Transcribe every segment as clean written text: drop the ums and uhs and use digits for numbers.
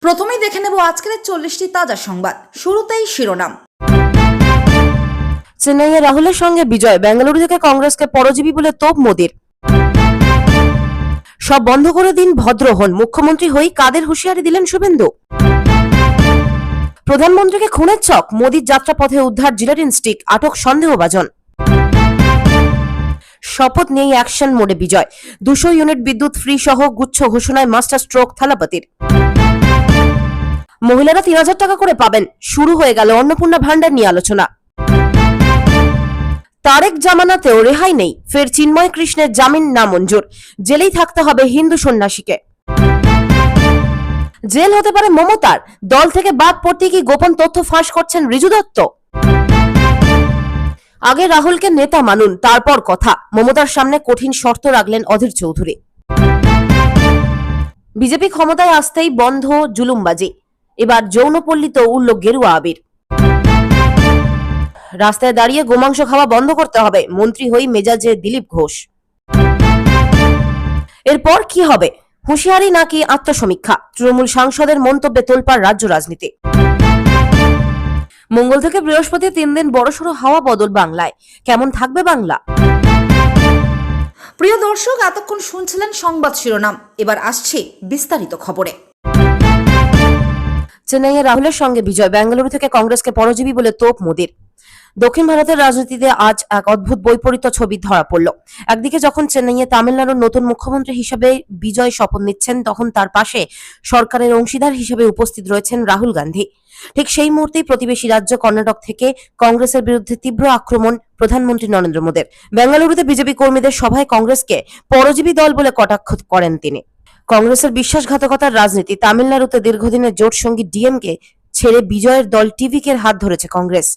প্রথমেই দেখে নেব আজকের 40টি তাজা সংবাদ। শুরুতেই শিরোনাম। চেন্নাইয়ে রাহুলের সঙ্গে বিজয়, বেঙ্গালুরু থেকে কংগ্রেসকে পরজীবী বলে তোপ মোদির। সব বন্ধ করে দিন, ভদ্র হন, মুখ্যমন্ত্রী হই কাদের হুঁশিয়ারি দিলেন শুভেন্দু। প্রধানমন্ত্রীকে খুনের ছক, মোদির যাত্রাপথে উদ্ধার জিলেটিন স্টিক, আটক সন্দেহভাজন। শপথ নিয়েই অ্যাকশন মোডে বিজয়, 200 ইউনিট বিদ্যুৎ ফ্রি সহ গুচ্ছ ঘোষণায় মাস্টার স্ট্রোক থালাপতির। মহিলারা 3000 টাকা করে পাবেন, শুরু হয়ে গেল অন্নপূর্ণা ভান্ডার নিয়ে আলোচনা। তারেক জামানাতেও রেহাই নেই, ফের চিন্ময় কৃষ্ণের জামিন নামঞ্জুর, জেলেই থাকতে হবে হিন্দু সন্ন্যাসীকে। জেল হতে পারে মমতার, দল থেকে বাদ পড়তে কি গোপন তথ্য ফাঁস করছেন ঋজু দত্ত। আগে রাহুলকে নেতা মানুন, তারপর কথা, মমতার সামনে কঠিন শর্ত রাখলেন অধীর চৌধুরী। বিজেপি ক্ষমতায় আসতেই বন্ধ জুলুমবাজি, এবার যৌনপল্লীতে উড়ল গেরুয়া আবির। রাস্তায় দাঁড়িয়ে গোমাংস খাওয়া বন্ধ করতে হবে, মন্ত্রী হই মেজাজে দিলীপ ঘোষ। এরপর কি হবে, হুঁশিয়ারি নাকি আত্মসমীক্ষা, তৃণমূল সাংসদের মন্তব্যে তোলপাড় রাজ্য রাজনীতি। মঙ্গল থেকে বৃহস্পতি 3 দিন বড়সড় হাওয়া বদল বাংলায়, কেমন থাকবে বাংলা? প্রিয় দর্শক, এতক্ষণ শুনছিলেন সংবাদ শিরোনাম। এবার আসছে বিস্তারিত খবরে। চেন্নাইয়ে রাহুলের সঙ্গে বিজয়, বেঙ্গালুরু থেকে কংগ্রেসকে পরজীবী বলে তোপ মোদির। দক্ষিণ ভারতের রাজনীতিতে আজ এক অদ্ভুত বৈপরীত্য ছবি ধরা পড়ল। একদিকে যখন চেন্নাইয়ে তামিলনাড়ুর নতুন মুখ্যমন্ত্রী হিসেবে বিজয় শপথ নিচ্ছেন, তখন তার পাশে সরকারের অংশীদার হিসেবে উপস্থিত রয়েছেন রাহুল গান্ধী। ঠিক সেই মুহূর্তেই প্রতিবেশী রাজ্য কর্ণাটক থেকে কংগ্রেসের বিরুদ্ধে তীব্র আক্রমণ প্রধানমন্ত্রী নরেন্দ্র মোদীর। বেঙ্গালুরুতে বিজেপি কর্মীদের সভায় কংগ্রেসকে পরজীবী দল বলে কটাক্ষ করেন তিনি। কংগ্রেসের বিশ্বাসঘাতকতার রাজনীতি, তামিলনাড়ুতে দীর্ঘদিনের জোট সঙ্গী ডিএমকে ছেড়ে বিজয়ের দল টিভিকের হাত ধরেছে কংগ্রেস।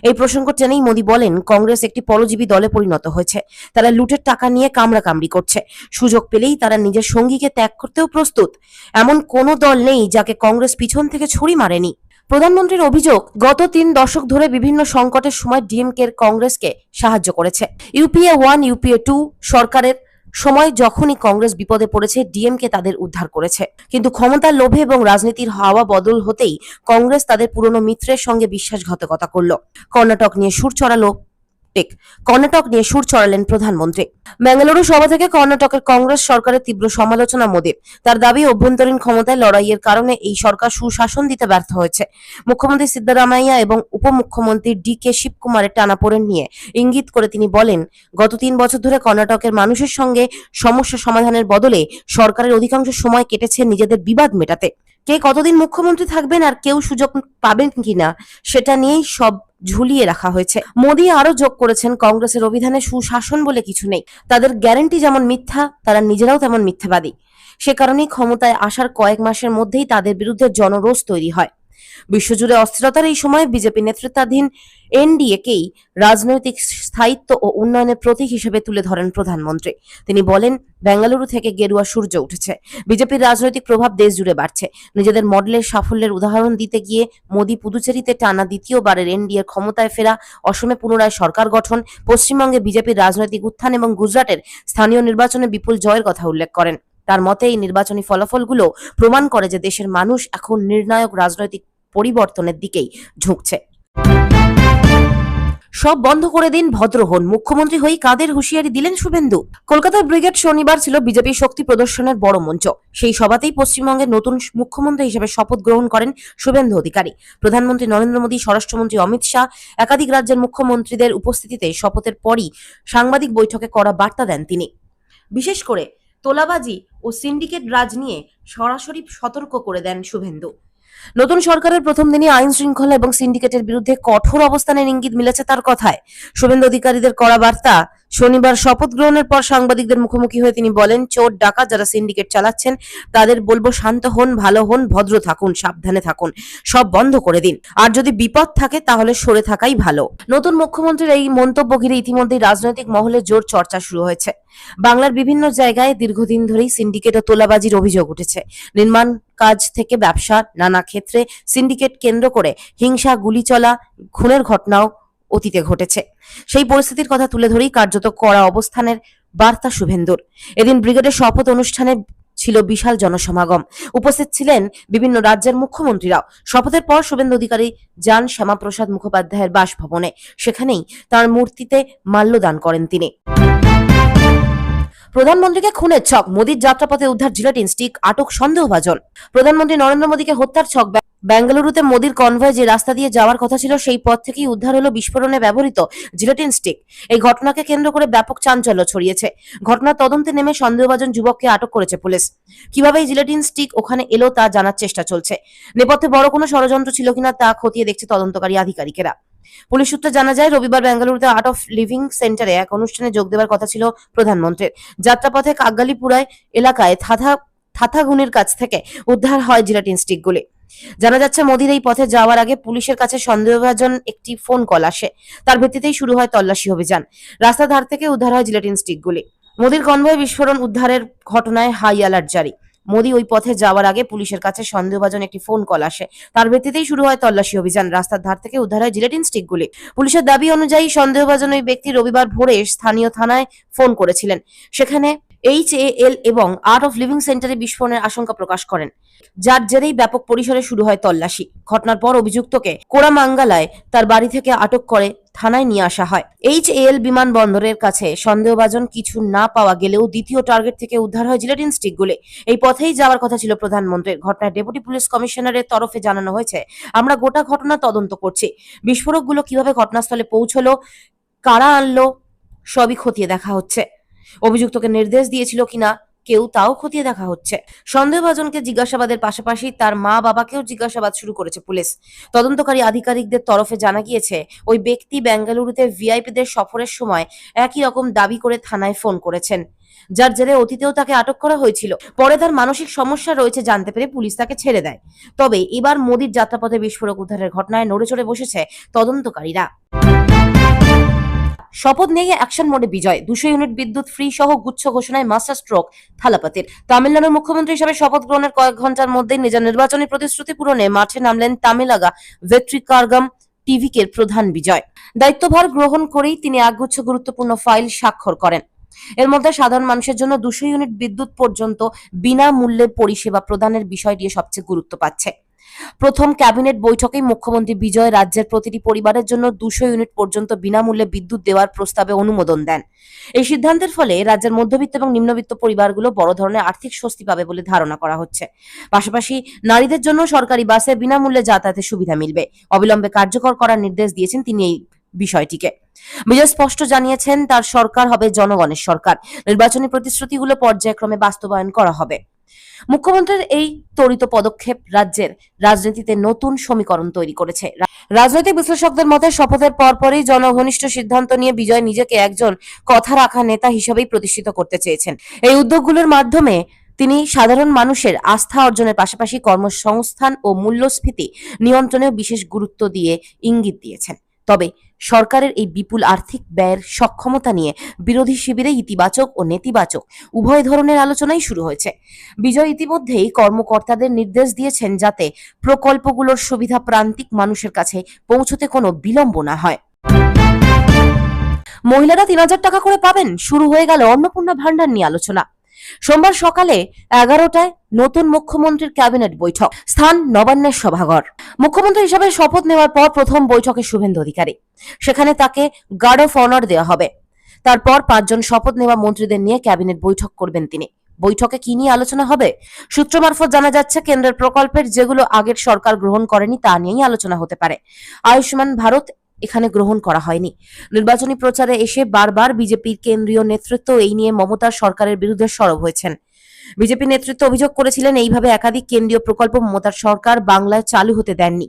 এই প্রসঙ্গ টেনেই মোদী বলেন, কংগ্রেস একটি পরজীবী দলে পরিণত হয়েছে। তারা লুটের টাকা নিয়ে কামড়াকামড়ি করছে, সুযোগ পেলেই তারা নিজের সঙ্গীকে ত্যাগ করতেও প্রস্তুত। এমন কোনো দল নেই যাকে কংগ্রেস পিছন থেকে ছুরি মারেনি। প্রধানমন্ত্রীর অভিযোগ, গত 3 দশক ধরে বিভিন্ন সংকটের সময় ডিএমকে কংগ্রেসকে সাহায্য করেছে। ইউপিএ 1, ইউপিএ 2 সরকারের সময় যখনই কংগ্রেস বিপদে পড়েছে, ডিএমকে তাদের উদ্ধার করেছে। কিন্তু ক্ষমতার লোভে এবং রাজনীতির হাওয়া বদল হতেই কংগ্রেস তাদের পুরনো মিত্রের সঙ্গে বিশ্বাসঘাতকতা করল। কর্ণাটক নিয়ে সুর চড়ালেন প্রধানমন্ত্রী। বেঙ্গালুরু সভা থেকে কর্ণাটকের কংগ্রেস সরকারের তীব্র সমালোচনা মোদীর। তার দাবি, অভ্যন্তরীণ ক্ষমতায় লড়াইয়ের কারণে এই সরকার সুশাসন দিতে ব্যর্থ হয়েছে। মুখ্যমন্ত্রী সিদ্দারামাইয়া এবং উপমুখ্যমন্ত্রী ডি.কে শিবকুমারের টানাপোড়েন নিয়ে ইঙ্গিত করে তিনি বলেন, গত 3 বছর ধরে কর্ণাটকের মানুষের সঙ্গে সমস্যা সমাধানের বদলে সরকারের অধিকাংশ সময় কেটেছে নিজেদের বিবাদ মেটাতে। কে কতদিন মুখ্যমন্ত্রী থাকবেন আর কেউ সুযোগ পাবেন কিনা সেটা নিয়েই সব ঝুলিয়ে রাখা হয়েছে। মোদী আরো যোগ করেছেন, কংগ্রেসের অভিধানে সুশাসন বলে কিছু নেই। তাদের গ্যারান্টি যেমন মিথ্যা, তারা নিজেরাও তেমন মিথ্যাবাদী। সে কারণেই ক্ষমতায় আসার কয়েক মাসের মধ্যেই তাদের বিরুদ্ধে জনরোষ তৈরি হয়। বিশ্বজুড়ে অস্থিরতার এই সময় বিজেপি নেতৃত্বাধীন এনডিএকেই রাজনৈতিক স্থায়িত্ব ও উন্নয়নের প্রতীক হিসেবে তুলে ধরেন প্রধানমন্ত্রী। তিনি বলেন, বেঙ্গালুরু থেকে গেরুয়া সূর্য উঠেছে, বিজেপির রাজনৈতিক প্রভাব দেশ জুড়ে বাড়ছে। নিজেদের মডেলের সাফল্যের উদাহরণ দিতে গিয়ে মোদী পুদুচেরিতে টানা দ্বিতীয়বারের এনডিএ ক্ষমতায় ফেরা, অসমে পুনরায় সরকার গঠন, পশ্চিমবঙ্গে বিজেপির রাজনৈতিক উত্থান এবং গুজরাটের স্থানীয় নির্বাচনে বিপুল জয়ের কথা উল্লেখ করেন। তার মতে, এই নির্বাচনী ফলাফলগুলো প্রমাণ করে যে দেশের মানুষ এখন নির্ণায়ক রাজনৈতিক পরিবর্তনের দিকেই ঝুঁকছে। সব বন্ধ করে দিন, ভদ্র হন, মুখ্যমন্ত্রী হই কাদের হুঁশিয়ারি দিলেন শুভেন্দু। কলকাতার ব্রিগেড শনিবার ছিল বিজেপি শক্তি প্রদর্শনের বড় মঞ্চ। সেই সভাতেই পশ্চিমবঙ্গের নতুন মুখ্যমন্ত্রী হিসেবে শপথ গ্রহণ করেন শুভেন্দু অধিকারী। প্রধানমন্ত্রী নরেন্দ্র মোদী, স্বরাষ্ট্রমন্ত্রী অমিত শাহ, একাধিক রাজ্যের মুখ্যমন্ত্রীদের উপস্থিতিতে শপথের পরই সাংবাদিক বৈঠকে কড়া বার্তা দেন তিনি। বিশেষ করে তোলাবাজি ও সিন্ডিকেট রাজ নিয়ে সরাসরি সতর্ক করে দেন শুভেন্দু। নতুন সরকারের প্রথম দিনই আইন শৃঙ্খলা এবং সিন্ডিকেটের বিরুদ্ধে কঠোর অবস্থানের ইঙ্গিত মিলেছে তার কথায়। শুভেন্দু অধিকারীদের কড়া বার্তা, শনিবার শপথ গ্রহণের পর সাংবাদিকদের মুখোমুখি হয়ে তিনি বলেন, চোর ডাকাত যারা সিন্ডিকেট চালাচ্ছেন তাদের বলবো শান্ত হন, ভালো হন, ভদ্র থাকুন, সাবধানে থাকুন, সব বন্ধ করে দিন। আর যদি বিপদ থাকে তাহলে সরে থাকাই ভালো। নতুন মুখ্যমন্ত্রীর এই মন্তব্য ঘিরে ইতিমধ্যেই রাজনৈতিক মহলে জোর চর্চা শুরু হয়েছে। বাংলার বিভিন্ন জায়গায় দীর্ঘদিন ধরেই সিন্ডিকেট ও তোলাবাজির অভিযোগ উঠেছে। নির্মাণ কাজ থেকে ব্যবসা, নানা ক্ষেত্রে সিন্ডিকেট কেন্দ্র করে হিংসা, গুলি চলা, খুনের ঘটনাও অতীতে ঘটেছে। সেই পরিস্থিতির কথা তুলে ধরেই কার্যত কড়া অবস্থানের বার্তা শুভেন্দুর। এদিন ব্রিগেডের শপথ অনুষ্ঠানে ছিল বিশাল জনসমাগম। উপস্থিত ছিলেন বিভিন্ন রাজ্যের মুখ্যমন্ত্রীরাও। শপথের পর শুভেন্দু অধিকারী যান শ্যামাপ্রসাদ মুখোপাধ্যায়ের বাসভবনে। সেখানেই তার মূর্তিতে মাল্যদান করেন তিনি। প্রধানমন্ত্রীকে খুনের ছক, মোদীর যাত্রাপথে উদ্ধার জিলেটিন স্টিক, আটক সন্দেহভাজন। প্রধানমন্ত্রী নরেন্দ্র মোদীকে হত্যার ছক। বেঙ্গালুরুতে মোদীর কনভয় যে রাস্তা দিয়ে যাওয়ার কথা ছিল সেই পথ থেকেই উদ্ধার হলো বিস্ফোরণে ব্যবহৃত জিলেটিন স্টিক। এই ঘটনাকে কেন্দ্র করে ব্যাপক চাঞ্চল্য ছড়িয়েছে। ঘটনার তদন্তে নেমে সন্দেহভাজন যুবককে আটক করেছে পুলিশ। কিভাবে এই জিলেটিন স্টিক ওখানে এলো তা জানার চেষ্টা চলছে। নেপথ্যে বড় কোনো ষড়যন্ত্র ছিল কিনা তা খতিয়ে দেখছে তদন্তকারী আধিকারিকেরা। পুলিশ সূত্রে জানা যায়, রবিবার বেঙ্গালুরুতে আর্ট অফ লিভিং সেন্টারে এক অনুষ্ঠানে যোগ দেওয়ার কথা ছিল প্রধানমন্ত্রীর। যাত্রাপথে কাকগালিপুরায় এলাকায় থাথাগুনির কাছ থেকে উদ্ধার হয় জিলেটিন স্টিকগুলি। জানা যাচ্ছে, মোদির এই পথে যাওয়ার আগে পুলিশের কাছে সন্দেহভাজন একটি ফোন কল আসে। তার ভিত্তিতেই শুরু হয় তল্লাশি অভিযান। রাস্তার ধার থেকে উদ্ধার হয় জিলেটিন স্টিকগুলি। মোদির কনভয় বিস্ফোরণ উদ্ধারের ঘটনায় হাই অ্যালার্ট জারি। মোদি ওই পথে যাওয়ার আগে পুলিশের কাছে সন্দেহভাজন একটি ফোন কল আসে। তার ভিত্তিতেই শুরু হয় তল্লাশি অভিযান। রাস্তার ধার থেকে উদ্ধার হয় জিলেটিন স্টিকগুলি। পুলিশের দাবি অনুযায়ী সন্দেহভাজন ওই ব্যক্তি রবিবার ভোরে স্থানীয় থানায় ফোন করেছিলেন। সেখানে HAL এবং আর্ট অফ লিভিং সেন্টারে বিস্ফোরণের আশঙ্কা প্রকাশ করেন, যার জেরেই ব্যাপক পরিসরে শুরু হয় তল্লাশি। ঘটনার পর অভিযুক্তকে কোরামাঙ্গালায় তার বাড়ি থেকে আটক করে থানায় নিয়ে আসা হয়। HAL বিমানবন্দরের কাছে সন্দেহভাজন কিছু না পাওয়া গেলেও দ্বিতীয় টার্গেট থেকে উদ্ধার হয় জিলেটিন স্টিকগুলি। এই পথেই যাওয়ার কথা ছিল প্রধানমন্ত্রীর। ঘটনায় ডেপুটি পুলিশ কমিশনারের তরফে জানানো হয়েছে, আমরা গোটা ঘটনা তদন্ত করছি। বিস্ফোরকগুলো কিভাবে ঘটনাস্থলে পৌঁছলো, কারা আনলো, সবই খতিয়ে দেখা হচ্ছে। অভিযুক্তকে নির্দেশ দিয়েছিল কিনা কেউ, তাও খতিয়ে দেখা হচ্ছে। সন্দেহভাজনকে জিজ্ঞাসাবাদের পাশাপাশি তার মা বাবাকেও জিজ্ঞাসাবাদ শুরু করেছে পুলিশ। তদন্তকারী আধিকারিকদের তরফে জানা গিয়েছে, ওই ব্যক্তি বেঙ্গালুরুতে ভিআইপিদের সফরের সময় একই রকম দাবি করে থানায় ফোন করেছেন, যার জেরে অতীতেও তাকে আটক করা হয়েছিল। পরে তার মানসিক সমস্যা রয়েছে জানতে পেরে পুলিশ তাকে ছেড়ে দেয়। তবে এবার মোদির যাত্রাপথে বিস্ফোরক উদ্ধারের ঘটনায় নড়েচড়ে বসেছে তদন্তকারীরা। শপথ নিয়ে অ্যাকশন মোডে বিজয়, 200 ইউনিট বিদ্যুৎ ফ্রি সহ গুচ্ছ ঘোষণায় মাস্টার স্ট্রোক থালাপতির। তামিলনাড়ুর মুখ্যমন্ত্রী হিসেবে শপথ গ্রহণের কয়েক ঘন্টার মধ্যেই নিজের নির্বাচনী প্রতিশ্রুতি পূরণে মাঠে নামলেন তামিলাগা ভেট্রিকার্গাম টিভিকের প্রধান বিজয়। দায়িত্বভার গ্রহণ করেই তিনি একগুচ্ছ গুরুত্বপূর্ণ ফাইল স্বাক্ষর করেন। এর মধ্যে সাধারণ মানুষের জন্য 200 ইউনিট বিদ্যুৎ পর্যন্ত বিনামূল্যে পরিষেবা প্রদানের বিষয়টি সবচেয়ে গুরুত্ব পাচ্ছে। প্রথম ক্যাবিনেট বৈঠকেই মুখ্যমন্ত্রী বিজয় রাজ্যের প্রতিটি পরিবারের জন্য 200 ইউনিট পর্যন্ত বিনামূল্যে বিদ্যুৎ দেওয়ার প্রস্তাবে অনুমোদন দেন। এই সিদ্ধান্তের ফলে রাজ্যের মধ্যবিত্ত এবং নিম্নবিত্ত পরিবারগুলো বড় ধরনের আর্থিক স্বস্তি পাবে বলে ধারণা করা হচ্ছে। পাশাপাশি নারীদের জন্য সরকারি বাসে বিনামূল্যে যাতায়াতের সুবিধা মিলবে। অবিলম্বে কার্যকর করার নির্দেশ দিয়েছেন তিনি এই বিষয়টিকে। বিজয় স্পষ্ট জানিয়েছেন, তার সরকার হবে জনগণের সরকার। নির্বাচনী প্রতিশ্রুতিগুলো পর্যায়ক্রমে বাস্তবায়ন করা হবে। মুখ্যমন্ত্রীর এই ত্বরিত পদক্ষেপ রাজ্যের রাজনীতিতে নতুন সমীকরণ তৈরি করেছে। রাজনৈতিক বিশ্লেষকদের মতে, শপথের পরপরই জনঘনিষ্ঠ সিদ্ধান্ত নিয়ে বিজয় নিজেকে একজন কথা রাখা নেতা হিসেবেই প্রতিষ্ঠিত করতে চেয়েছেন। এই উদ্যোগগুলোর মাধ্যমে তিনি সাধারণ মানুষের আস্থা অর্জনের পাশাপাশি কর্মসংস্থান ও মূল্যস্ফীতি নিয়ন্ত্রণেও বিশেষ গুরুত্ব দিয়ে ইঙ্গিত দিয়েছেন। তবে সরকারের এই বিপুল আর্থিক ব্যয়ের সক্ষমতা নিয়ে বিরোধী শিবিরে ইতিবাচক ও নেতিবাচক উভয় ধরনের আলোচনাই শুরু হয়েছে। বিজয় ইতিমধ্যেই কর্মকর্তাদের নির্দেশ দিয়েছেন যাতে প্রকল্পগুলোর সুবিধা প্রান্তিক মানুষের কাছে পৌঁছতে কোনো বিলম্ব না হয়। মহিলারা 3000 টাকা করে পাবেন, শুরু হয়ে গেল অন্নপূর্ণা ভান্ডার নিয়ে আলোচনা। সোমবার সকালে 11টায় নতুন মুখ্যমন্ত্রীর ক্যাবিনেট বৈঠক, স্থান নবান্নের সভাঘর। মুখ্যমন্ত্রী হিসেবে শপথ নেওয়ার পর প্রথম বৈঠকে শুভেন্দু অধিকারী। সেখানে তাকে গার্ড অফ অনার দেওয়া হবে। তারপর 5 জন শপথ নেওয়া মন্ত্রীদের নিয়ে ক্যাবিনেট বৈঠক করবেন তিনি। বৈঠকে কি নিয়ে আলোচনা হবে? সূত্র মারফত জানা যাচ্ছে, কেন্দ্রের প্রকল্পের যেগুলো আগের সরকার গ্রহণ করেনি তা নিয়েই আলোচনা হতে পারে। আয়ুষ্মান ভারত এখানে গ্রহণ করা হয়নি। নির্বাচনী প্রচারে এসে বারবার বিজেপির কেন্দ্রীয় নেতৃত্ব এই নিয়ে মমতার সরকারের বিরুদ্ধে সরব হয়েছেন। বিজেপি নেতৃত্ব অভিযোগ করেছিলেন, এইভাবে একাধিক কেন্দ্রীয় প্রকল্প মমতার সরকার বাংলায় চালু হতে দেননি,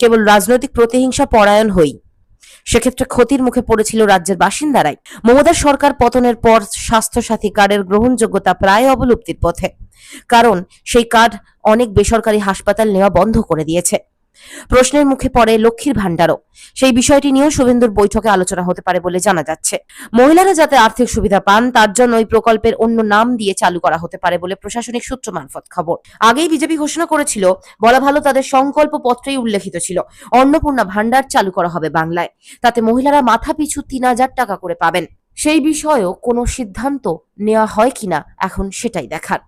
কেবল রাজনৈতিক প্রতিহিংসা পরায়ণ হই। সেক্ষেত্রে ক্ষতির মুখে পড়েছিল রাজ্যের বাসিন্দারাই। মমতার সরকার পতনের পর স্বাস্থ্যসাথী কার্ডের গ্রহণযোগ্যতা প্রায় অবলুপ্তির পথে, কারণ সেই কার্ড অনেক বেসরকারি হাসপাতাল নেওয়া বন্ধ করে দিয়েছে। প্রশ্নের মুখে পড়ে লক্ষ্মীর ভান্ডারও। সেই বিষয়টি নিয়েও শুভেন্দুর বৈঠকে আলোচনা হতে পারে বলে জানা যাচ্ছে। মহিলারা যাতে আর্থিক সুবিধা পান তার জন্য ওই প্রকল্পের অন্য নাম দিয়ে চালু করা হতে পারে বলে প্রশাসনিক সূত্র মারফত খবর। আগেই বিজেপি ঘোষণা করেছিল, বলা ভালো তাদের সংকল্প পত্রেই উল্লেখিত ছিল, অন্নপূর্ণা ভান্ডার চালু করা হবে বাংলায়। তাতে মহিলারা মাথা পিছু 3000 টাকা করে পাবেন। সেই বিষয়েও কোনো সিদ্ধান্ত নেওয়া হয় কিনা এখন সেটাই দেখার।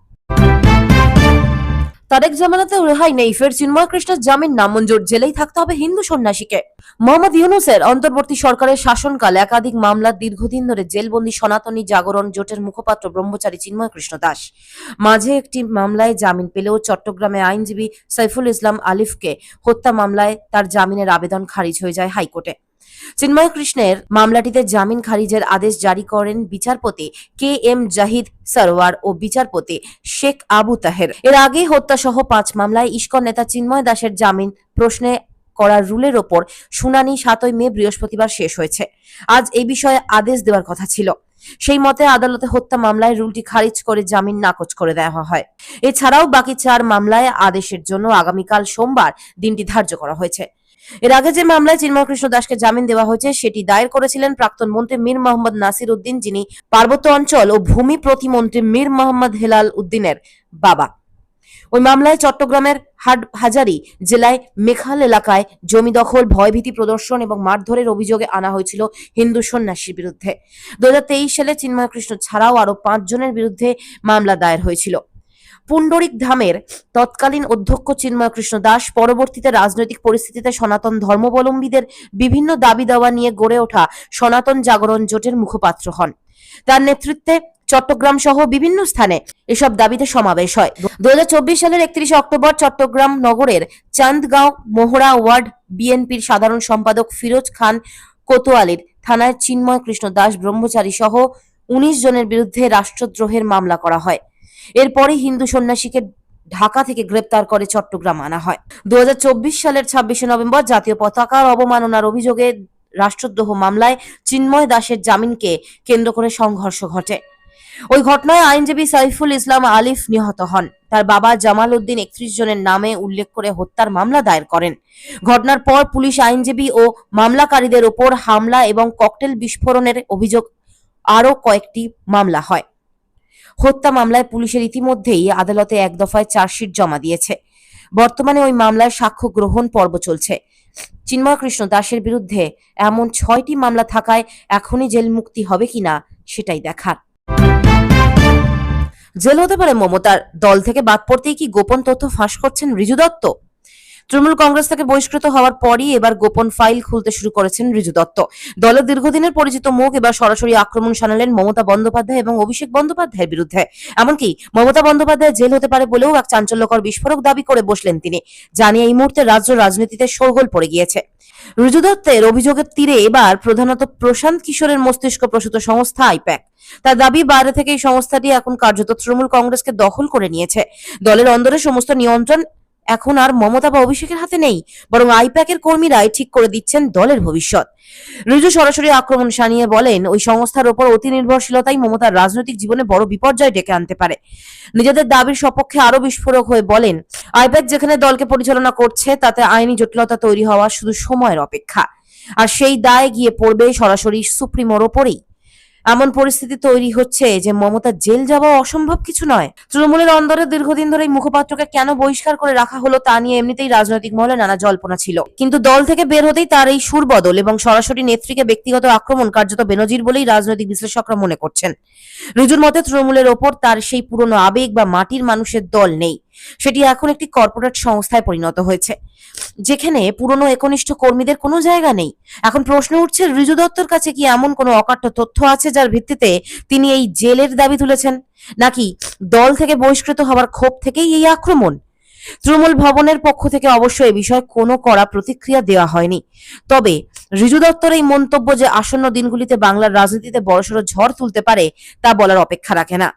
তারেক জামানাতেও রেহাই নেই, ফের চিন্ময় কৃষ্ণের জামিন নামঞ্জুর, জেলেই থাকতে হবে হিন্দু সন্ন্যাসীকে। মোহাম্মদ ইউনূসের অন্তর্বর্তী সরকারের শাসনকালে একাধিক মামলা দীর্ঘদিন ধরে জেলবন্দি সনাতনী জাগরণ জোটের মুখপাত্র ব্রহ্মচারী চিন্ময় কৃষ্ণ দাস মাঝে একটি মামলায় জামিন পেলেও চট্টগ্রামে আইনজীবী সাইফুল ইসলাম আলিফকে হত্যা মামলায় তার জামিনের আবেদন খারিজ হয়ে যায় হাইকোর্টে। চিন্ময় কৃষ্ণের মামলাটিতে জামিন খারিজের আদেশ জারি করেন বিচারপতি কে এম জাহিদ সরওয়ার ও বিচারপতি শেখ আবু তাহের। এর আগে হত্যাসহ 5 মামলায় ইস্কন নেতা চিন্ময় দাসের জামিন প্রশ্নে করার রুলের ওপর শুনানি 7 মে বৃহস্পতিবার শেষ হয়েছে। আজ এই বিষয়ে আদেশ দেওয়ার কথা ছিল। সেই মতে আদালতে হত্যা মামলায় রুলটি খারিজ করে জামিন নাকচ করে দেওয়া হয়। এছাড়াও বাকি 4 মামলায় আদেশের জন্য আগামীকাল সোমবার দিনটি ধার্য করা হয়েছে। এর আগে যে মামলায় চিন্ময় কৃষ্ণ দাসকে জামিন দেওয়া হয়েছে সেটি দায়ের করেছিলেন প্রাক্তন মন্ত্রী মীর মোহাম্মদ নাসির উদ্দিন, যিনি পার্বত্য অঞ্চল ও ভূমি প্রতিমন্ত্রী মীর মোহাম্মদ হেলাল উদ্দিনের বাবা। ওই মামলায় চট্টগ্রামের হাটহাজারী জেলায় মেখাল এলাকায় জমি দখল, ভয়ভীতি প্রদর্শন এবং মারধরের অভিযোগে আনা হয়েছিল হিন্দু সন্ন্যাসীর বিরুদ্ধে। 2023 সালে চিন্ময় কৃষ্ণ ছাড়াও আরো 5 জনের বিরুদ্ধে মামলা দায়ের হয়েছিল। পুন্ডরিক ধামের তৎকালীন অধ্যক্ষ চিন্ময় কৃষ্ণ দাস পরবর্তীতে রাজনৈতিক পরিস্থিতিতে সনাতন ধর্মাবলম্বীদের বিভিন্ন দাবি দাওয়া নিয়ে গড়ে ওঠা সনাতন জাগরণ জোটের মুখপাত্র হন। তার নেতৃত্বে চট্টগ্রাম সহ বিভিন্ন স্থানে এসব দাবিতে সমাবেশ হয়। 2024 সালের 31 অক্টোবর চট্টগ্রাম নগরের চান্দগাঁও মোহরা ওয়ার্ড বিএনপির সাধারণ সম্পাদক ফিরোজ খান কোতোয়ালির থানায় চিন্ময় কৃষ্ণ দাস ব্রহ্মচারী সহ 19 জনের বিরুদ্ধে রাষ্ট্রদ্রোহের মামলা করা হয়। এরপরে হিন্দু সন্ন্যাসীকে ঢাকা থেকে গ্রেপ্তার করে চট্টগ্রাম আনা হয়। 2024 সালের 26 নভেম্বর জাতীয় পতাকার অবমাননার অভিযোগে রাষ্ট্রদ্রোহ মামলায় চিন্ময় দাসের জামিনকে কেন্দ্র করে সংঘর্ষ ঘটে। ওই ঘটনায় আইনজীবী সাইফুল ইসলাম আলিফ নিহত হন। তার বাবা জামাল উদ্দিন 31 জনের নামে উল্লেখ করে হত্যার মামলা দায়ের করেন। ঘটনার পর পুলিশ আইনজীবী ও মামলাকারীদের ওপর হামলা এবং ককটেল বিস্ফোরণের অভিযোগ আরও কয়েকটি মামলা হয়। হত্যা মামলায় পুলিশের ইতিমধ্যেই আদালতে 1 দফায় চার্জশিট জমা দিয়েছে। বর্তমানে ওই মামলায় সাক্ষ্য গ্রহণ পর্ব চলছে। চিন্ময় কৃষ্ণ দাসের বিরুদ্ধে এমন 6টি মামলা থাকায় এখনই জেল মুক্তি হবে কিনা সেটাই দেখার। জেল হতে পারে মমতার, দল থেকে বাদ পড়তেই কি গোপন তথ্য ফাঁস করছেন ঋজু দত্ত? তৃণমূল কংগ্রেস থেকে বহিষ্কৃত হওয়ার পরই এবার গোপন ফাইল খুলতে শুরু করেছেন ঋজু দত্ত। দলের দীর্ঘদিনের পরিচিত মুখ এবার সরাসরি আক্রমণ শানালেন মমতা বন্দ্যোপাধ্যায় এবং অভিষেক বন্দ্যোপাধ্যায়ের বিরুদ্ধে। এমনকি মমতা বন্দ্যোপাধ্যায় জেল হতে পারে বলেও এক চাঞ্চল্যকর বিস্ফোরক দাবি করে বসলেন তিনি, জানিয়ে এই মুহূর্তে রাজ্য রাজনীতিতে শোরগোল পড়ে গিয়েছে। ঋজু দত্তের অভিযোগের তীরে এবার প্রধানত প্রশান্ত কিশোরের মস্তিষ্ক প্রসূত সংস্থা আইপ্যাক। তার দাবি, বাইরে থেকে এই সংস্থাটি এখন কার্যত তৃণমূল কংগ্রেসকে দখল করে নিয়েছে। দলের অন্দরের সমস্ত নিয়ন্ত্রণ এখন আর মমতা বা অভিষেকের হাতে নেই, বরং আইপ্যাকের কর্মীরাই ঠিক করে দিচ্ছেন দলের ভবিষ্যৎ। ঋজু সরাসরি আক্রমণ শানিয়ে বলেন, ওই সংস্থার ওপর অতি নির্ভরশীলতাই মমতার রাজনৈতিক জীবনে বড় বিপর্যয় ডেকে আনতে পারে। নিজেদের দাবির সপক্ষে আরো বিস্ফোরক হয়ে বলেন, আইপ্যাক যেখানে দলকে পরিচালনা করছে তাতে আইনি জটিলতা তৈরি হওয়া শুধু সময়ের অপেক্ষা, আর সেই দায় গিয়ে পড়বে সরাসরি সুপ্রিমোর ওপরেই। এমন পরিস্থিতি তৈরি হচ্ছে যে মমতা জেল যাওয়া অসম্ভব কিছু নয়। তৃণমূলের অন্দরে দীর্ঘদিন ধরে এই মুখপাত্রকে কেন বহিষ্কার করে রাখা হলো তা নিয়ে এমনিতেই রাজনৈতিক মহলে নানা জল্পনা ছিল, কিন্তু দল থেকে বের হতেই তার এই সুর বদল এবং সরাসরি নেত্রীকে ব্যক্তিগত আক্রমণ কার্যত বেনজির বলেই রাজনৈতিক বিশ্লেষকরা মনে করছেন। ঋজুর মতে তৃণমূলের ওপর তার সেই পুরনো আবেগ বা মাটির মানুষের দল নেই, সেটি এখন একটি কর্পোরেট সংস্থায় পরিণত হয়েছে, যেখানে পুরনো একনিষ্ঠ কর্মীদের কোনো জায়গা নেই। এখন প্রশ্ন উঠছে, ঋজু দত্তর কাছে কি এমন কোনো অকাট্য তথ্য আছে যার ভিত্তিতে তিনি এই জেলের দাবি তুলেছেন, নাকি দল থেকে বহিষ্কৃত হওয়ার ক্ষোভ থেকেই এই আক্রমণ? তৃণমূল ভবনের পক্ষ থেকে অবশ্য এ বিষয়ে কোনো কড়া প্রতিক্রিয়া দেওয়া হয়নি। তবে ঋজু দত্তর এই মন্তব্য যে আসন্ন দিনগুলিতে বাংলার রাজনীতিতে বড়সড় ঝড় তুলতে পারে তা বলার অপেক্ষা রাখে না।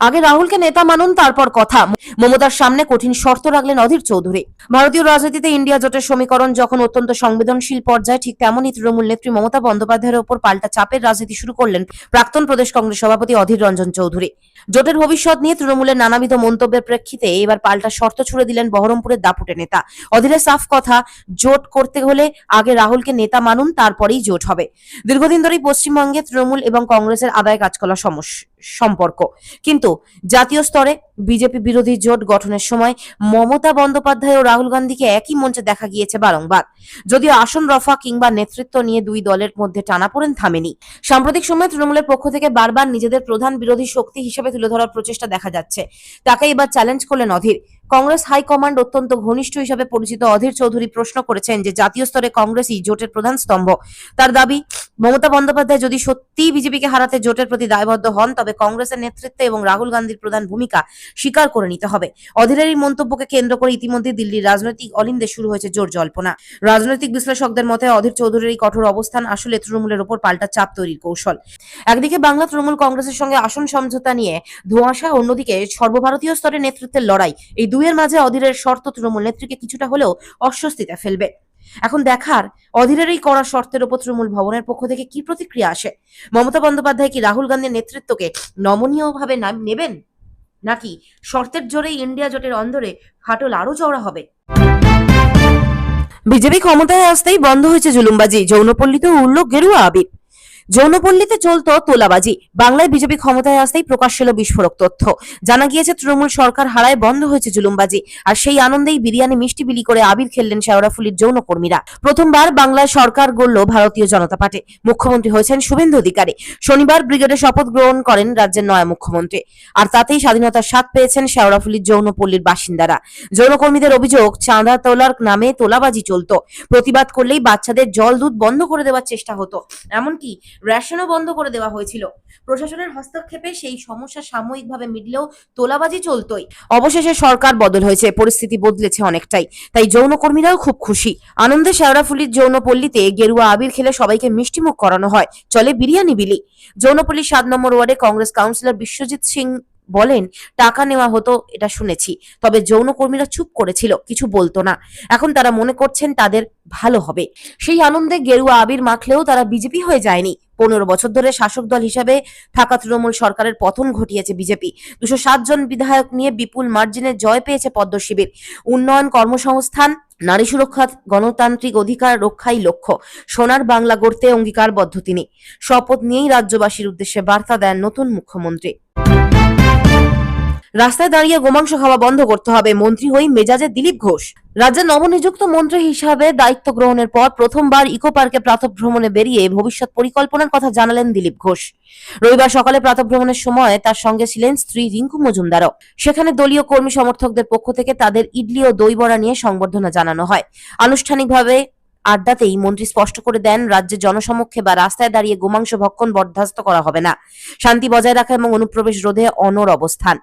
আগে রাহুলকে নেতা মানুন, তারপর কথা। মমতার সামনে কঠিন শর্ত রাখলেন অধীর চৌধুরী। ভারতীয় রাজনীতিতে ইন্ডিয়া জোটের সমীকরণ যখন অত্যন্ত সংবেদনশীল পর্যায়ে, ঠিক তেমনই তৃণমূল নেত্রী মমতা বন্দ্যোপাধ্যায়ের ওপর পাল্টা চাপের রাজনীতি শুরু করলেন প্রাক্তন প্রদেশ কংগ্রেস সভাপতি অধীর রঞ্জন চৌধুরী। জোটের ভবিষ্যৎ নিয়ে তৃণমূলের নানাবিধ মন্তব্যের প্রেক্ষিতে এবার পাল্টা শর্ত ছুড়ে দিলেন বহরমপুরের দাপুটে নেতা। অধীরের সাফ কথা, জোট করতে হলে আগে রাহুলকে নেতা মানুন, তারপরেই জোট হবে। দীর্ঘদিন ধরেই পশ্চিমবঙ্গে তৃণমূল এবং কংগ্রেসের আদায় কাজ করা সম্পর্ক, কিন্তু জাতীয় স্তরে বিজেপি বিরোধী জোট গঠনের সময় মমতা বন্দ্যোপাধ্যায় ও রাহুল গান্ধীকে একই মঞ্চে দেখা গিয়েছে বারংবার, যদিও আসন রফা কিংবা নেতৃত্ব নিয়ে দুই দলের মধ্যে টানাপোড়েন থামেনি। সাম্প্রতিক সময়ে তৃণমূলের পক্ষ থেকে বারবার নিজেদের প্রধান বিরোধী শক্তি হিসেবে তুলে ধরার প্রচেষ্টা দেখা যাচ্ছে। তাকে এবার চ্যালেঞ্জ করলেন অধীর। কংগ্রেস হাইকমান্ড অত্যন্ত ঘনিষ্ঠ হিসেবে পরিচিত অধীর চৌধুরী প্রশ্ন করেছেন যে জাতীয় স্তরে কংগ্রেসই জোটের প্রধান স্তম্ভ। তার দাবি, মমতা বন্দ্যোপাধ্যায় যদি সত্যিই বিজেপিকে হারাতে জোটের প্রতি দায়বদ্ধ হন, তবে কংগ্রেসের নেতৃত্বে এবং রাহুল গান্ধীর প্রধান ভূমিকা স্বীকার করে নিতে হবে। অধীরের এই মন্তব্যকে কেন্দ্র করে ইতিমধ্যে দিল্লির রাজনৈতিক অলিন্দে শুরু হয়েছে জোর জল্পনা। রাজনৈতিক বিশ্লেষকদের মতে অধীর চৌধুরীর এই কঠোর অবস্থান আসলে তৃণমূলের ওপর পাল্টা চাপ তৈরির কৌশল। একদিকে বাংলা তৃণমূল কংগ্রেসের সঙ্গে আসন সমঝোতা নিয়ে ধোঁয়াশা, অন্যদিকে সর্বভারতীয় স্তরে নেতৃত্বের লড়াই। এই দুইয়ের মাঝে অধীরের শর্ত তৃণমূল নেত্রীকে কিছুটা হলেও অস্বস্তিতে ফেলবে। এখন দেখার, অধীরের এই কড়া শর্তের উপর তৃণমূল ভবনের পক্ষ থেকে কি প্রতিক্রিয়া আসে। মমতা বন্দ্যোপাধ্যায় কি রাহুল গান্ধীর নেতৃত্বকে নমনীয়ভাবে নেবেন, নাকি শর্তের জোরেই ইন্ডিয়া জোটের অন্দরে ফাটল আরো চওড়া হবে? বিজেপি ক্ষমতায় আসতেই বন্ধ হয়েছে জুলুমবাজি, যৌনপল্লীতে উড়ল গেরুয়া আবির। যৌনপল্লীতে চলতো তোলাবাজি। বাংলায় বিজেপি ক্ষমতায় আসতেই প্রকাশ এলো বিস্ফোরক তথ্য। জানা গিয়েছে তৃণমূল সরকার হারায় বন্ধ হয়েছে জুলুমবাজি, আর সেই আনন্দেই বিরিয়ানি মিষ্টি বিলি করে আবির খেললেন শেওড়াফুলির যৌনকর্মীরা। প্রথমবার বাংলায় সরকার গড়ল ভারতীয় জনতা পার্টি। মুখ্যমন্ত্রী হয়েছেন শুভেন্দু অধিকারী। শনিবার ব্রিগেডে শপথ গ্রহণ করেন রাজ্যের নয়া মুখ্যমন্ত্রী। আর তাতেই স্বাধীনতার স্বাদ পেয়েছেন শেওড়াফুলির যৌনপল্লীর বাসিন্দারা। যৌনকর্মীদের অভিযোগ, চাঁদা তোলার নামে তোলাবাজি চলতো। প্রতিবাদ করলেই বাচ্চাদের জল দুধ বন্ধ করে দেওয়ার চেষ্টা হতো, এমনকি রেশনও বন্ধ করে দেওয়া হয়েছিল। প্রশাসনের হস্তক্ষেপে সেই সমস্যা সাময়িকভাবে মিটলেও তোলাবাজি চলতোই। অবশেষে সরকার বদল হয়েছে, পরিস্থিতি বদলেছে অনেকটাই। তাই যৌনকর্মীরাও খুব খুশি। আনন্দে শেওড়াফুলির যৌনপল্লীতে গেরুয়া আবির খেলে সবাইকে মিষ্টিমুখ করানো হয়, চলে বিরিয়ানি বিলি। যৌনপল্লীর 7 নম্বর ওয়ার্ডে কংগ্রেস কাউন্সিলর বিশ্বজিৎ সিং বলেন, টাকা নেওয়া হতো এটা শুনেছি, তবে যৌনকর্মীরা চুপ করেছিল, কিছু বলতো না। এখন তারা মনে করছেন তাদের ভালো হবে। সেই আনন্দে গেরুয়া আবির মাখলেও তারা বিজেপি হয়ে যায়নি। 15 বছর ধরে শাসক দল হিসাবে থাকা তৃণমূল সরকারের পতন ঘটিয়েছে বিজেপি। 207 জন বিধায়ক নিয়ে বিপুল মার্জিনে জয় পেয়েছে পদ্ম শিবির। উন্নয়ন, কর্মসংস্থান, নারী সুরক্ষা, গণতান্ত্রিক অধিকার রক্ষাই লক্ষ্য। সোনার বাংলা গড়তে অঙ্গীকারবদ্ধ তিনি। শপথ নিয়েই রাজ্যবাসীর উদ্দেশ্যে বার্তা দেন নতুন মুখ্যমন্ত্রী। রাস্তায় দাঁড়িয়ে গোমাংস খাওয়া বন্ধ করতে হবে, মন্ত্রী হই মেজাজে দিলীপ ঘোষ। রাজ্যের নবনিযুক্ত মন্ত্রী হিসাবে দায়িত্ব গ্রহণের পর প্রথমবার ইকো পার্কে প্রাতঃভ্রমণে বেরিয়ে ভবিষ্যৎ পরিকল্পনার কথা জানালেন দিলীপ ঘোষ। রবিবার সকালে প্রাতঃভ্রমণের সময় তার সঙ্গে ছিলেন স্ত্রী রিঙ্কু মজুমদারও। সেখানে দলীয় কর্মী সমর্থকদের পক্ষ থেকে তাদের ইডলি ও দই বড়া নিয়ে সংবর্ধনা জানানো হয়। আনুষ্ঠানিকভাবে আড্ডাতেই মন্ত্রী স্পষ্ট করে দেন, রাজ্যের জনসমক্ষে বা রাস্তায় দাঁড়িয়ে গোমাংস ভক্ষণ বরদাস্ত করা হবে না। শান্তি বজায় রাখা এবং অনুপ্রবেশ রোধে অনড় অবস্থান।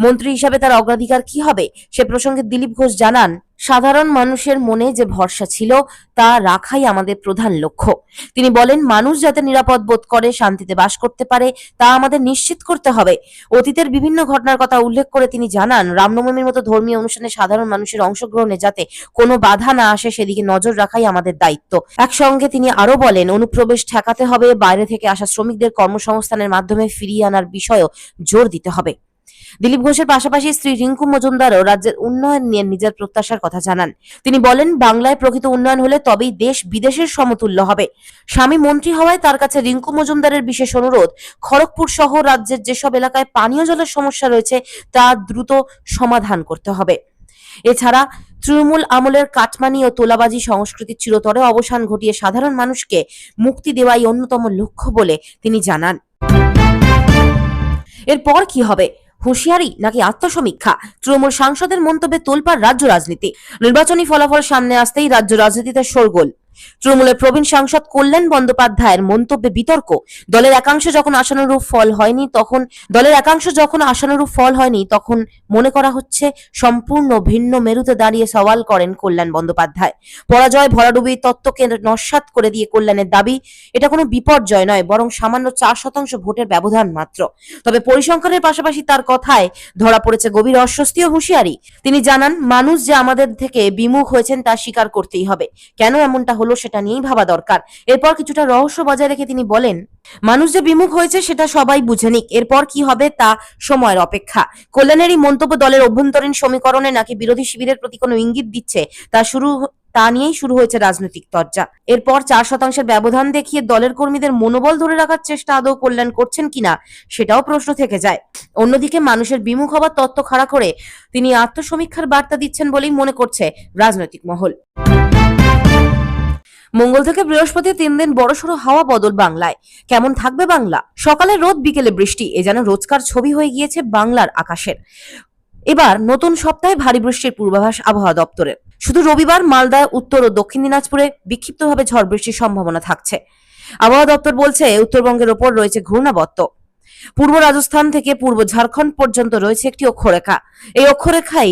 মন্ত্রী হিসাবে তার অগ্রাধিকার কি হবে সে প্রসঙ্গে দিলীপ ঘোষ জানান, সাধারণ মানুষের মনে যে ভরসা ছিল তা রাখাই আমাদের প্রধান লক্ষ্য। তিনি বলেন, মানুষ যাতে নিরাপদ বোধ করে শান্তিতে বাস করতে পারে তা আমাদের নিশ্চিত করতে হবে। অতীতের বিভিন্ন ঘটনার কথা উল্লেখ করে তিনি জানান, রামনবমীর মতো ধর্মীয় অনুষ্ঠানে সাধারণ মানুষের অংশগ্রহণে যাতে কোনো বাধা না আসে সেদিকে নজর রাখাই আমাদের দায়িত্ব। একসঙ্গে তিনি আরো বলেন, অনুপ্রবেশ ঠেকাতে হবে, বাইরে থেকে আসা শ্রমিকদের কর্মসংস্থানের মাধ্যমে ফিরিয়ে আনার বিষয়েও জোর দিতে হবে। দিলীপ ঘোষের পাশাপাশি স্ত্রী রিঙ্কু মজুমদারও রাজ্যের উন্নয়ন নিয়ে নিজের প্রত্যাশার কথা জানান। তিনি বলেন, বাংলায় প্রকৃত উন্নয়ন হলে তবেই দেশ বিদেশের সমতুল্য হবে। স্বামী মন্ত্রী হওয়ায় তার কাছে রিঙ্কু মজুমদারের বিশেষ অনুরোধ, খড়গপুর সহ রাজ্যের যেসব এলাকায় পানীয় জলের সমস্যা রয়েছে তা দ্রুত সমাধান করতে হবে। এছাড়া তৃণমূল আমলের কাটমানি ও তোলাবাজি সংস্কৃতির চিরতরে অবসান ঘটিয়ে সাধারণ মানুষকে মুক্তি দেওয়াই অন্যতম লক্ষ্য বলে তিনি জানান। এরপর কি হবে? হুঁশিয়ারি নাকি আত্মসমীক্ষা? তৃণমূল সাংসদের মন্তব্যে তোলপাড় রাজ্য রাজনীতি। নির্বাচনী ফলাফল সামনে আসতেই রাজ্য রাজনীতিতে শোরগোল। তৃণমূলের প্রবীণ সাংসদ কল্যাণ বন্দ্যোপাধ্যায়ের মন্তব্যে বিতর্ক। দলের একাংশ যখন আশানুরূপ ফল হয়নি তখন মনে করা হচ্ছে সম্পূর্ণ ভিন্ন মেরুতে দাঁড়িয়ে সওয়াল করেন কল্যাণ বন্দ্যোপাধ্যায়। পরাজয় ভরাডুবি তত্ত্বকে নস্যাৎ করে দিয়ে কল্যাণের দাবি, এটা কোনো বিপর্যয় নয়, বরং সামান্য 4% ভোটের ব্যবধান মাত্র। তবে পরিসংখ্যানের পাশাপাশি তার কথায় ধরা পড়েছে গভীর অস্বস্তি ও হুঁশিয়ারি। তিনি জানান, মানুষ যে আমাদের থেকে বিমুখ হয়েছেন তা স্বীকার করতেই হবে। কেন এমনটা হলো সেটা নিয়েই ভাবা দরকার। এরপর কিছুটা রহস্য বজায় রেখে তিনি বলেন, মানুষ যে বিমুখ হয়েছে সেটা সবাই বুঝে নিক, এরপর কি হবে তা সময়ের অপেক্ষা। কল্যাণের এই মন্তব্য দলের অভ্যন্তরীণ সমীকরণে নাকি বিরোধী শিবিরের প্রতি কোনো ইঙ্গিত দিচ্ছে তা শুরু তা নিয়েই শুরু হয়েছে রাজনৈতিক চর্চা। এরপর 4% ব্যবধান দেখিয়ে দলের কর্মীদের মনোবল ধরে রাখার চেষ্টা আদৌ কল্যাণ করছেন কিনা সেটাও প্রশ্ন থেকে যায়। অন্যদিকে মানুষের বিমুখ হবার তত্ত্ব খাড়া করে তিনি আত্মসমীক্ষার বার্তা দিচ্ছেন বলেই মনে করছে রাজনৈতিক মহল। মঙ্গল থেকে বৃহস্পতি 3 দিন বড়সড় হাওয়া বদল বাংলায়। কেমন থাকবে বাংলা? সকালে রোদ, বিকেলে বৃষ্টি, এ যেন রোজকার ছবি হয়ে গিয়েছে বাংলার আকাশের। এবার নতুন সপ্তাহে ভারী বৃষ্টির পূর্বাভাস আবহাওয়া দপ্তরের। শুধু রবিবার মালদা, উত্তর ও দক্ষিণ দিনাজপুরে বিক্ষিপ্তভাবে ঝড় বৃষ্টির সম্ভাবনা থাকছে। আবহাওয়া দপ্তর বলছে উত্তরবঙ্গের ওপর রয়েছে ঘূর্ণাবর্ত। পূর্ব রাজস্থান থেকে পূর্ব ঝাড়খণ্ড পর্যন্ত রয়েছে একটি অক্ষরেখা। এই অক্ষরেখাই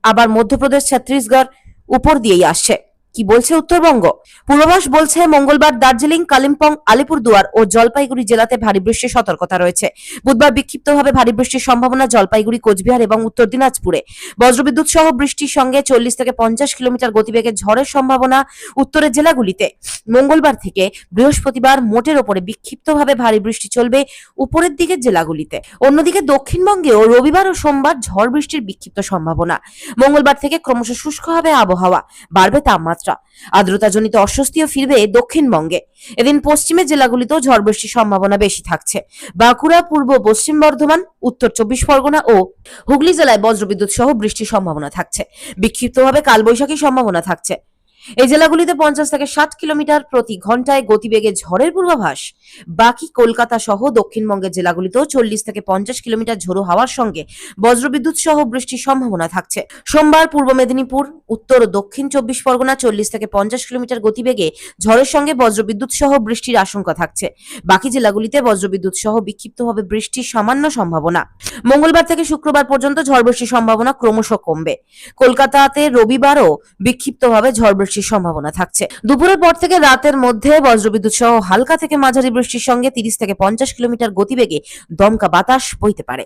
আবার মধ্যপ্রদেশ, ছত্তিশগড় উপর দিয়েই আসছে। কি বলছে উত্তরবঙ্গ? পূর্বাভাস বলছে মঙ্গলবার দার্জিলিং, কালিম্পং, আলিপুরদুয়ার ও জলপাইগুড়ি জেলাতে ভারী বৃষ্টির সতর্কতা রয়েছে। বুধবার বিক্ষিপ্তভাবে ভারী বৃষ্টির সম্ভাবনা জলপাইগুড়ি, কোচবিহার এবং উত্তর দিনাজপুরে। বজ্রবিদ্যুৎ সহ বৃষ্টির সঙ্গে 40 থেকে 50 কিলোমিটার গতিবেগে ঝড়ের সম্ভাবনা উত্তরের জেলাগুলিতে। মঙ্গলবার থেকে বৃহস্পতিবার মোটের ওপরে বিক্ষিপ্তভাবে ভারী বৃষ্টি চলবে উপরের দিকের জেলাগুলিতে। অন্যদিকে দক্ষিণবঙ্গেও রবিবার ও সোমবার ঝড় বৃষ্টির বিক্ষিপ্ত সম্ভাবনা। মঙ্গলবার থেকে ক্রমশ শুষ্ক হবে আবহাওয়া, বাড়বে তাপমাত্রা। আর্দ্রতাজনিত অস্বস্তিও ফিরবে দক্ষিণবঙ্গে। এদিন পশ্চিমের জেলাগুলিতেও ঝড় বৃষ্টির সম্ভাবনা বেশি থাকছে। বাঁকুড়া, পূর্ব পশ্চিম বর্ধমান, উত্তর 24 পরগনা ও হুগলি জেলায় বজ্রবিদ্যুৎ সহ বৃষ্টির সম্ভাবনা থাকছে। বিক্ষিপ্তভাবে কালবৈশাখীর সম্ভাবনা থাকছে। এই জেলাগুলিতে 50 থেকে 60 কিলোমিটার প্রতি ঘন্টায় গতিবেগে ঝড়ের পূর্বাভাস। বাকি কলকাতা সহ দক্ষিণবঙ্গের জেলাগুলিতেও 40 থেকে 50 কিলোমিটার ঝোড়ো হাওয়ার সঙ্গে বজ্রবিদ্যুৎ সহ বৃষ্টির সম্ভাবনা থাকছে। সোমবার পূর্ব মেদিনীপুর, উত্তর ও দক্ষিণ 24 পরগনা 40 থেকে 50 কিলোমিটার গতিবেগে ঝড়ের সঙ্গে বজ্রবিদ্যুৎ সহ বৃষ্টির আশঙ্কা থাকছে। বাকি জেলাগুলিতে বজ্রবিদ্যুৎ সহ বিক্ষিপ্তভাবে বৃষ্টির সামান্য সম্ভাবনা। মঙ্গলবার থেকে শুক্রবার পর্যন্ত ঝড় বৃষ্টির সম্ভাবনা ক্রমশ কমবে। কলকাতাতে রবিবারও বিক্ষিপ্তভাবে ঝড় বৃষ্টির সম্ভাবনা থাকছে। দুপুরের পর থেকে রাতের মধ্যে বজ্রবিদ্যুৎ সহ হালকা থেকে মাঝারি বৃষ্টির সঙ্গে 30 থেকে 50 কিলোমিটার গতিবেগে দমকা বাতাস বইতে পারে।